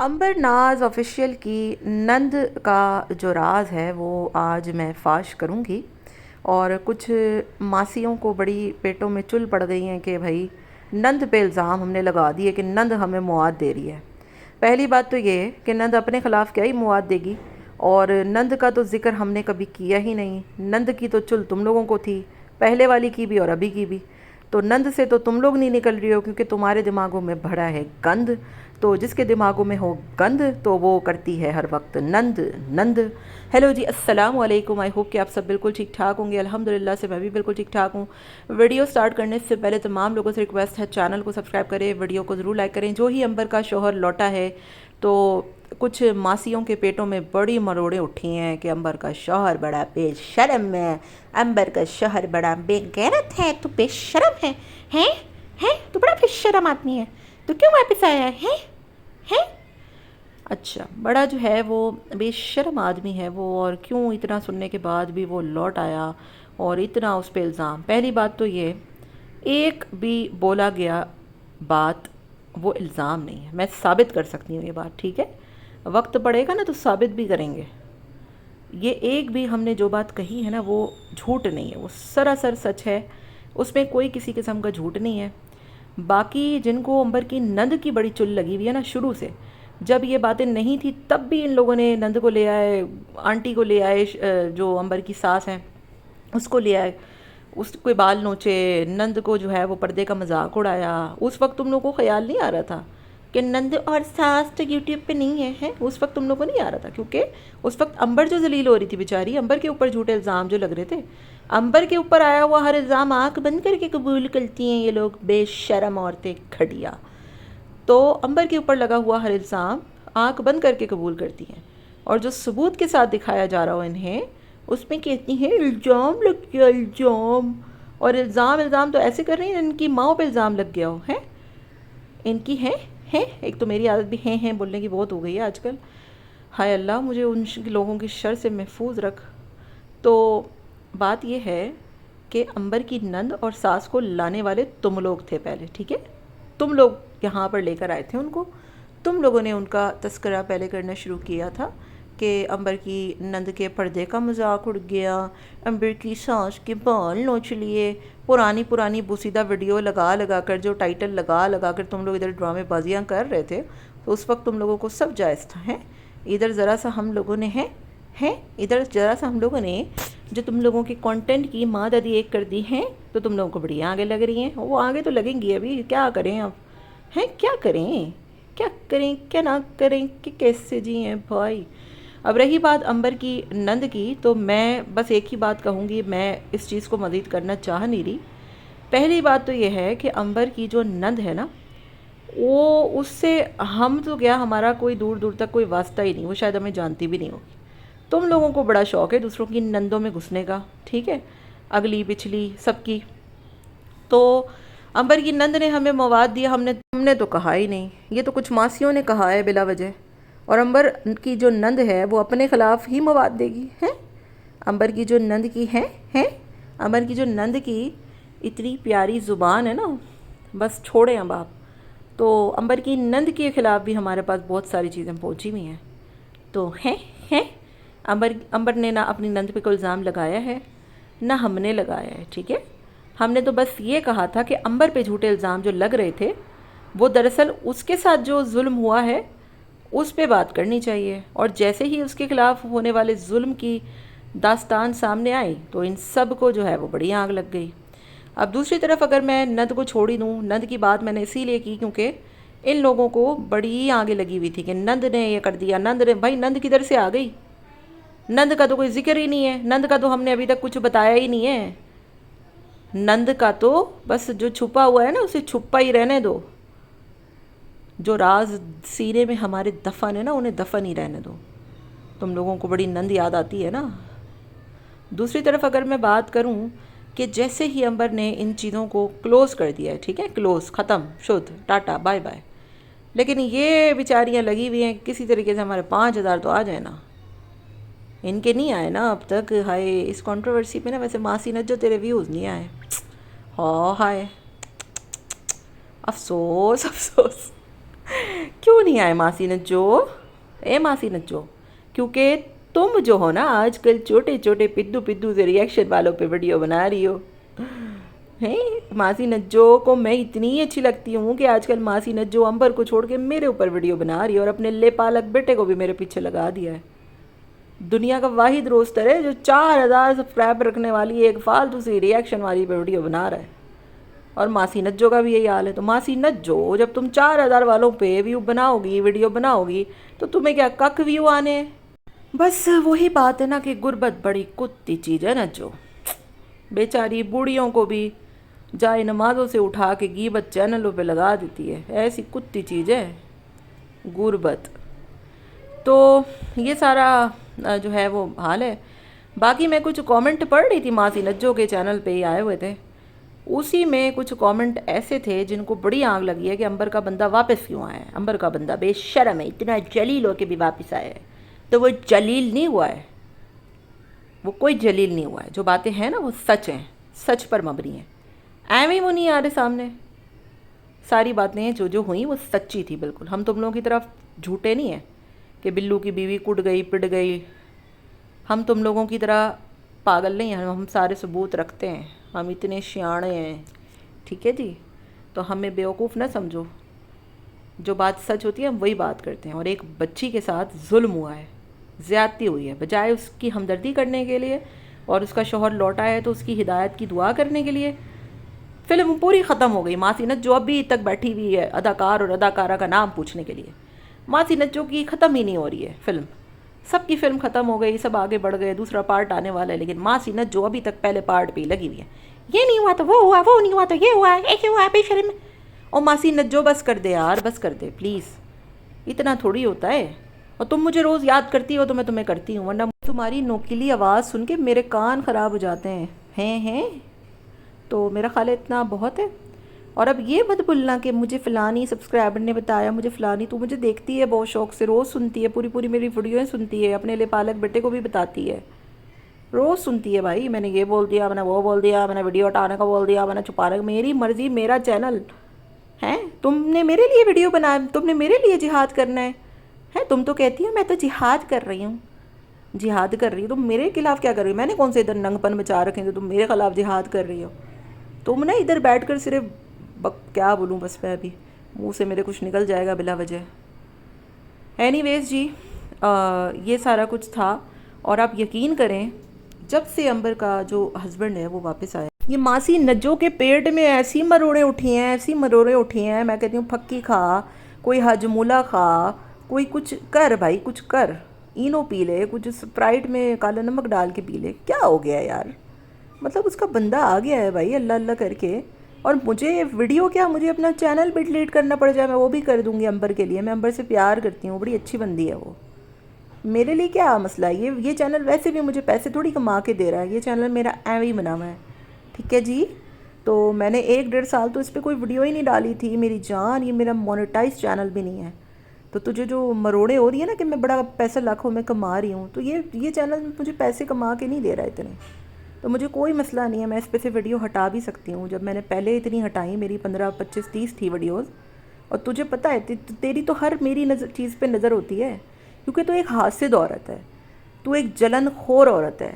अंबर नाज ऑफिशियल की नंद का जो राज है वो आज मैं फाश करूँगी। और कुछ मासियों को बड़ी पेटों में चुल पड़ गई हैं कि भाई नंद पे इल्ज़ाम हमने लगा दिए कि नंद हमें मुआद दे रही है। पहली बात तो ये है कि नंद अपने ख़िलाफ़ क्या ही मुआद देगी, और नंद का तो ज़िक्र हमने कभी किया ही नहीं। नंद की तो चुल तुम लोगों को थी, पहले वाली की भी और अभी की भी। तो नंद से तो तुम लोग नहीं निकल रही हो क्योंकि तुम्हारे दिमागों में भरा है गंद। तो जिसके दिमागों में हो गंद तो वो करती है हर वक्त नंद नंद। हेलो जी, अस्सलाम वालेकुम। आई होप कि आप सब बिल्कुल ठीक ठाक होंगे। अल्हम्दुलिल्लाह से मैं भी बिल्कुल ठीक ठाक हूँ। वीडियो स्टार्ट करने से पहले तमाम लोगों से रिक्वेस्ट है, चैनल को सब्सक्राइब करें, वीडियो को ज़रूर लाइक करें। जो ही अंबर का शौहर लौटा है तो कुछ मासियों के पेटों में बड़ी मरोड़ें उठी हैं कि अंबर का शौहर बड़ा बेशर्म है, अंबर का शौहर बड़ा बेगैरत है, तो बेशर्म है। हैं तो बड़ा बेशर्म आदमी है, तो क्यों वापस आया है? हैं? अच्छा, बड़ा जो है वो बेशर्म आदमी है वो, और क्यों इतना सुनने के बाद भी वो लौट आया और इतना उस पे इल्ज़ाम। पहली बात तो ये, एक भी बोला गया बात वो इल्ज़ाम नहीं है। मैं साबित कर सकती हूँ ये बात, ठीक है? वक्त पड़ेगा ना तो साबित भी करेंगे। ये एक भी हमने जो बात कही है ना वो झूठ नहीं है, वो सरासर सच है। उसमें कोई किसी किस्म का झूठ नहीं है। बाकी जिनको अंबर की नंद की बड़ी चुल लगी हुई है ना शुरू से, जब ये बातें नहीं थी तब भी इन लोगों ने नंद को ले आए, आंटी को ले आए, जो अंबर की सास हैं उसको ले आए, उसके बाल नोचे, नंद को जो है वो पर्दे का मजाक उड़ाया। उस वक्त तुम लोगों को ख्याल नहीं आ रहा था कि नंद और सास तो यूट्यूब पे नहीं है? उस वक्त तुम लोगों को नहीं आ रहा था क्योंकि उस वक्त अंबर जो जलील हो रही थी बेचारी, अंबर के ऊपर झूठे इल्ज़ाम जो लग रहे थे, अंबर के ऊपर आया हुआ हर इल्ज़ाम आंख बंद करके कबूल करती हैं ये लोग, बेशरम औरतें, घटिया। तो अंबर के ऊपर लगा हुआ हर इल्ज़ाम आंख बंद करके कबूल करती हैं, और जो सबूत के साथ दिखाया जा रहा हो इन्हें, उसमें कहती हैं इल्ज़ाम लग गया, इल्ज़ाम। और इल्ज़ाम इल्ज़ाम तो ऐसे कर रही हैं इनकी माओ पे इल्ज़ाम लग गया हो है इनकी। है एक तो मेरी आदत भी हैं बोलने की बहुत हो गई है आजकल। हाय अल्लाह, मुझे उन लोगों की शर से महफूज रख। तो बात यह है कि अंबर की नंद और सास को लाने वाले तुम लोग थे पहले, ठीक है? तुम लोग यहाँ पर लेकर आए थे उनको। तुम लोगों ने उनका तस्करा पहले करना शुरू किया था कि अंबर की नंद के पर्दे का मजाक उड़ गया, अंबर की सास के बाल नोच लिए, पुरानी पुरानी बुसीदा वीडियो लगा लगा कर, जो टाइटल लगा लगा कर तुम लोग इधर ड्रामेबाजियाँ कर रहे थे। तो उस वक्त तुम लोगों को सब जायज़ था। हैं इधर ज़रा सा हम लोगों ने हैं इधर ज़रा सा हम लोगों ने जो तुम लोगों के कंटेंट की माँ दादी एक कर दी हैं, तो तुम लोगों को बड़ी आगे लग रही हैं। वो आगे तो लगेंगी, अभी क्या करें अब? क्या करें, क्या करें, क्या ना करें, कि कैसे जिए भाई। अब रही बात अंबर की नंद की, तो मैं बस एक ही बात कहूँगी, मैं इस चीज़ को मज़ीद करना चाह नहीं रही। पहली बात तो ये है कि अंबर की जो नंद है ना, वो उससे हम तो क्या, हमारा कोई दूर दूर तक कोई वास्ता ही नहीं, वो शायद हमें जानती भी नहीं होगी। तुम लोगों को बड़ा शौक़ है दूसरों की नंदों में घुसने का, ठीक है? अगली पिछली सबकी। तो अंबर की नंद ने हमें मवाद दिया, हमने तो कहा ही नहीं। ये तो कुछ मासियों ने कहा है बिला वजह। और अंबर की जो नंद है वो अपने ख़िलाफ़ ही मवाद देगी। हैं अंबर की जो नंद की है अंबर की जो नंद की इतनी प्यारी ज़ुबान है ना, बस छोड़े अब आप। तो अंबर की नंद के ख़िलाफ़ भी हमारे पास बहुत सारी चीज़ें पहुंची हुई हैं। तो हैं अंबर ने ना अपनी नंद पे कोई इल्ज़ाम लगाया है ना हमने लगाया है, ठीक है? हमने तो बस ये कहा था कि अंबर पे झूठे इल्ज़ाम जो लग रहे थे वो दरअसल उसके साथ जो जुल्म हुआ है उस पे बात करनी चाहिए। और जैसे ही उसके ख़िलाफ़ होने वाले जुल्म की दास्तान सामने आई तो इन सब को जो है वो बड़ी आग लग गई। अब दूसरी तरफ अगर मैं नंद को छोड़ ही दूँ, नंद की बात मैंने इसीलिए की क्योंकि इन लोगों को बड़ी आगे लगी हुई थी कि नंद ने ये कर दिया, नंद ने। भाई नंद किधर से आ गई? नंद का तो कोई जिक्र ही नहीं है, नंद का तो हमने अभी तक कुछ बताया ही नहीं है। नंद का तो बस जो छुपा हुआ है ना उसे छुपा ही रहने दो। जो राज सीने में हमारे दफन है ना उन्हें दफन ही रहने दो। तुम लोगों को बड़ी नंद याद आती है ना। दूसरी तरफ अगर मैं बात करूं कि जैसे ही अंबर ने इन चीज़ों को क्लोज़ कर दिया है, ठीक है, क्लोज़, ख़त्म, शुद्ध, टाटा बाय बाय, लेकिन ये बेचारियाँ लगी हुई हैं किसी तरीके से हमारे 5,000 तो आ जाए ना। इनके नहीं आए ना अब तक। हाय इस कंट्रोवर्सी पे ना, वैसे मासी नज्जो तेरे व्यूज़ नहीं आए। हाँ हाय, अफसोस अफसोस। क्यों नहीं आए मासी नज्जो? ए मासी नज्जो, क्योंकि तुम जो हो ना आजकल छोटे छोटे पिद्दू पिद्दू से रिएक्शन वालों पे वीडियो बना रही हो। हैं मासी नज्जो को मैं इतनी अच्छी लगती हूँ कि आजकल मासी नज्जो अंबर को छोड़ के मेरे ऊपर वीडियो बना रही है और अपने ले पालक बेटे को भी मेरे पीछे लगा दिया है। दुनिया का वाहिद रोस्टर है जो 4,000 सब्सक्राइबर रखने वाली एक फालतू सी रिएक्शन वाली पे वीडियो बना रहा है। और मासी नज्जो का भी यही हाल है। तो मासी नज्जो, जब तुम 4,000 वालों पे व्यू बनाओगी, वीडियो बनाओगी, तो तुम्हें क्या कक व्यू आने हैं? बस वही बात है ना कि गुर्बत बड़ी कुत्ती चीज़ है नज्जो। बेचारी बूढ़ियों को भी जाए नमाज़ों से उठा के गीबत चैनलों पे लगा देती है। ऐसी कुत्ती चीज़ है गुर्बत। तो ये सारा जो है वो हाल है। बाकी मैं कुछ कमेंट पढ़ रही थी, मासी नज्जो के चैनल पे ही आए हुए थे। उसी में कुछ कमेंट ऐसे थे जिनको बड़ी आग लगी है कि अंबर का बंदा वापस क्यों आया है। अंबर का बंदा बेशर्म है, इतना जलील हो के भी वापस आया है। तो वो जलील नहीं हुआ है, वो कोई जलील नहीं हुआ है। जो बातें हैं ना वो सच हैं, सच पर मबनी हैं। एवं वो नहीं आ रहे सामने। सारी बातें जो जो हुई वो सच्ची थी बिल्कुल। हम तुम लोगों की तरफ झूठे नहीं हैं कि बिल्लू की बीवी कुट गई पिट गई। हम तुम लोगों की तरह पागल नहीं हैं, हम सारे सबूत रखते हैं। हम इतने सियाणे हैं, ठीक है जी। तो हमें बेवकूफ़ ना समझो। जो बात सच होती है हम वही बात करते हैं। और एक बच्ची के साथ जुल्म हुआ है, ज़्यादती हुई है, बजाय उसकी हमदर्दी करने के लिए और उसका शौहर लौटा है तो उसकी हिदायत की दुआ करने के लिए फ़िल्म पूरी ख़त्म हो गई। मासी नज्जो अभी तक बैठी हुई है अदाकार और अदाकारा का नाम पूछने के लिए। मासी नज्जो की ख़त्म ही नहीं हो रही है फ़िल्म। सबकी फ़िल्म ख़त्म हो गई, सब आगे बढ़ गए, दूसरा पार्ट आने वाला है, लेकिन मासी नज्जो अभी तक पहले पार्ट पे ही लगी हुई है। ये नहीं हुआ तो वो हुआ, वो नहीं हुआ तो ये हुआ, ऐसे हुआ बेशर्म। और मासी नज्जो बस कर दे यार, बस कर दे प्लीज़। इतना थोड़ी होता है। और तुम मुझे रोज़ याद करती हो तो मैं तुम्हें करती हूँ, वरना तुम्हारी नोकीली आवाज़ सुन के मेरे कान ख़राब हो जाते हैं। तो मेरा ख्याल है इतना बहुत है। और अब ये मत भूलना कि मुझे फ़लानी सब्सक्राइबर ने बताया, मुझे फ़लानी, तू मुझे देखती है बहुत शौक़ से, रोज़ सुनती है, पूरी पूरी मेरी वीडियोएं सुनती है, अपने लिए पालक बेटे को भी बताती है, रोज़ सुनती है। भाई मैंने ये बोल दिया, मैंने वो बोल दिया, मैंने वीडियो हटाने का बोल दिया, मैंने छुपाने का, मेरी मर्ज़ी, मेरा चैनल है। तुमने मेरे लिए वीडियो बनाया, तुमने मेरे लिए जिहाद करना है। तुम तो कहती हो मैं तो जिहाद कर रही हूँ, जिहाद कर रही हो। तुम मेरे खिलाफ़ क्या कर रही हो? मैंने कौन से इधर नंगपन मचा रखे हैं तो तुम मेरे खिलाफ़ जिहाद कर रही हो? तुम ना इधर बैठ कर सिर्फ क्या बोलूँ, बस मैं अभी मुंह से मेरे कुछ निकल जाएगा बिला वजह। एनीवेज जी, ये सारा कुछ था। और आप यकीन करें, जब से अंबर का जो हस्बैंड है वो वापस आया, ये मासी नज्जो के पेट में ऐसी मरोड़ें उठी हैं, ऐसी मरोड़ें उठी हैं। मैं कहती हूँ फक्की खा, कोई हजमूला खा, कोई कुछ कर भाई, कुछ कर, इनो पी ले, कुछ स्प्राइट में काला नमक डाल के पी ले। क्या हो गया यार? मतलब उसका बंदा आ गया है भाई अल्लाह अल्लाह करके। और मुझे वीडियो क्या, मुझे अपना चैनल भी डिलीट करना पड़ जाए मैं वो भी कर दूँगी अंबर के लिए। मैं अंबर से प्यार करती हूँ, बड़ी अच्छी बंदी है वो। मेरे लिए क्या मसला है? ये चैनल वैसे भी मुझे पैसे थोड़ी कमा के दे रहा है, ये चैनल मेरा ऐਵੇਂ ही बना हुआ है, ठीक है जी। तो मैंने 1-1.5 साल तो इस पर कोई वीडियो ही नहीं डाली थी मेरी जान। ये मेरा मोनेटाइज चैनल भी नहीं है। तो तुझे जो मरोड़े हो रही है ना कि मैं बड़ा पैसा लाखों में कमा रही हूँ, तो ये चैनल मुझे पैसे कमा के नहीं दे रहा है इतने। तो मुझे कोई मसला नहीं है, मैं इस पे से वीडियो हटा भी सकती हूँ। जब मैंने पहले इतनी हटाई, मेरी 15, 25, 30 थी वीडियोज़। और तुझे पता है तेरी तो हर मेरी चीज़ पे नज़र होती है, क्योंकि तू एक हासिद औरत है, तू एक जलनखोर औरत है।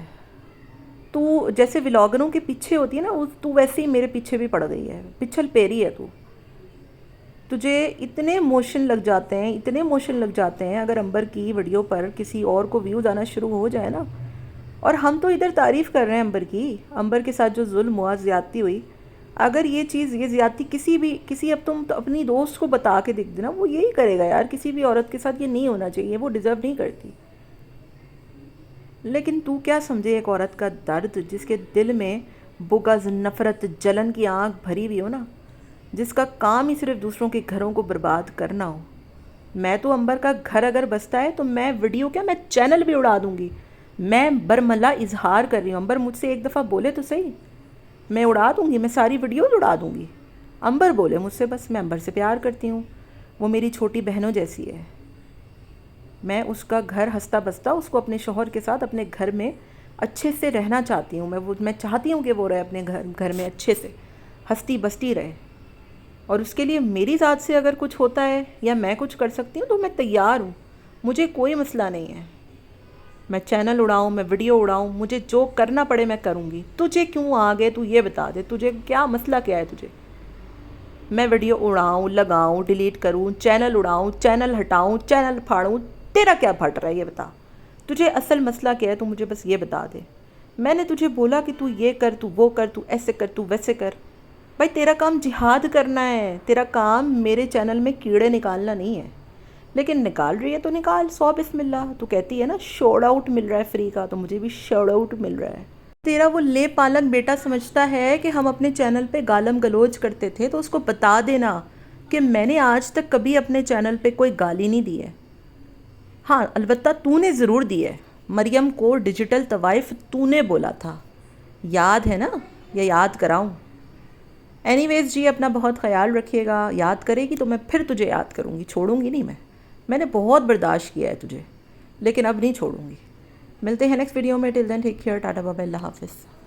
तू जैसे व्लॉगरों के पीछे होती है ना, तू वैसे ही मेरे पीछे भी पड़ गई है, पिछल पेरी है तू। तुझे इतने मोशन लग जाते हैं, इतने मोशन लग जाते हैं अगर अंबर की वीडियो पर किसी और को व्यूज़ आना शुरू हो जाए ना। और हम तो इधर तारीफ़ कर रहे हैं अंबर की, अंबर के साथ जो जुल्म हुआ, ज़्यादती हुई। अगर ये चीज़, ये ज़्यादती किसी अब तुम तो अपनी दोस्त को बता के देख देना, वो यही करेगा यार। किसी भी औरत के साथ ये नहीं होना चाहिए, वो डिज़र्व नहीं करती। लेकिन तू क्या समझे एक औरत का दर्द, जिसके दिल में बुग़्ज़, नफ़रत, जलन की आग भरी हुई हो ना, जिसका काम ही सिर्फ दूसरों के घरों को बर्बाद करना हो। मैं तो अंबर का घर अगर बसता है तो मैं वीडियो क्या, मैं चैनल भी उड़ा दूँगी। मैं बरमला इजहार कर रही हूँ। अंबर मुझसे एक दफ़ा बोले तो सही, मैं उड़ा दूँगी, मैं सारी वीडियोज़ उड़ा दूँगी। अंबर बोले मुझसे, बस। मैं अंबर से प्यार करती हूँ, वो मेरी छोटी बहनों जैसी है। मैं उसका घर हंसता बसता, उसको अपने शौहर के साथ अपने घर में अच्छे से रहना चाहती हूँ। मैं चाहती हूँ कि वो रहे अपने घर में अच्छे से, हंसती बसती रहे। اور اس کے لیے میری ذات سے اگر کچھ ہوتا ہے یا میں کچھ کر سکتی ہوں تو میں تیار ہوں، مجھے کوئی مسئلہ نہیں ہے۔ میں چینل اڑاؤں، میں ویڈیو اڑاؤں، مجھے جو کرنا پڑے میں کروں گی۔ تجھے کیوں آگے تو یہ بتا دے، تجھے کیا مسئلہ کیا ہے تجھے؟ میں ویڈیو اڑاؤں، لگاؤں، ڈیلیٹ کروں، چینل اڑاؤں، چینل ہٹاؤں، چینل پھاڑوں، تیرا کیا پھٹ رہا ہے یہ بتا؟ تجھے اصل مسئلہ کیا ہے تو مجھے بس یہ بتا دے۔ میں نے تجھے بولا کہ تو یہ کر، تو وہ کر، تو ایسے کر، تو ویسے کر۔ بھائی تیرا کام جہاد کرنا ہے، تیرا کام میرے چینل میں کیڑے نکالنا نہیں ہے۔ لیکن نکال رہی ہے تو نکال، 100 بسم اللہ۔ تو کہتی ہے نا شوڈ آؤٹ مل رہا ہے فری کا، تو مجھے بھی شوڈ آؤٹ مل رہا ہے۔ تیرا وہ لے پالک بیٹا سمجھتا ہے کہ ہم اپنے چینل پہ گالم گلوچ کرتے تھے، تو اس کو بتا دینا کہ میں نے آج تک کبھی اپنے چینل پہ کوئی گالی نہیں دی ہے۔ ہاں البتہ تو نے ضرور دی ہے، مریم کو ڈیجیٹل طوائف تو نے بولا تھا، یاد ہے نا؟ یا یاد کراؤں؟ اینی ویز جی، اپنا بہت خیال رکھیے گا۔ یاد کرے گی تو میں پھر تجھے یاد کروں گی، چھوڑوں گی نہیں میں نے بہت برداشت کیا ہے تجھے، لیکن اب نہیں چھوڑوں گی۔ ملتے ہیں نیکسٹ ویڈیو میں، ٹل دین ٹیک کیئر، ٹاٹا بابا، اللہ حافظ۔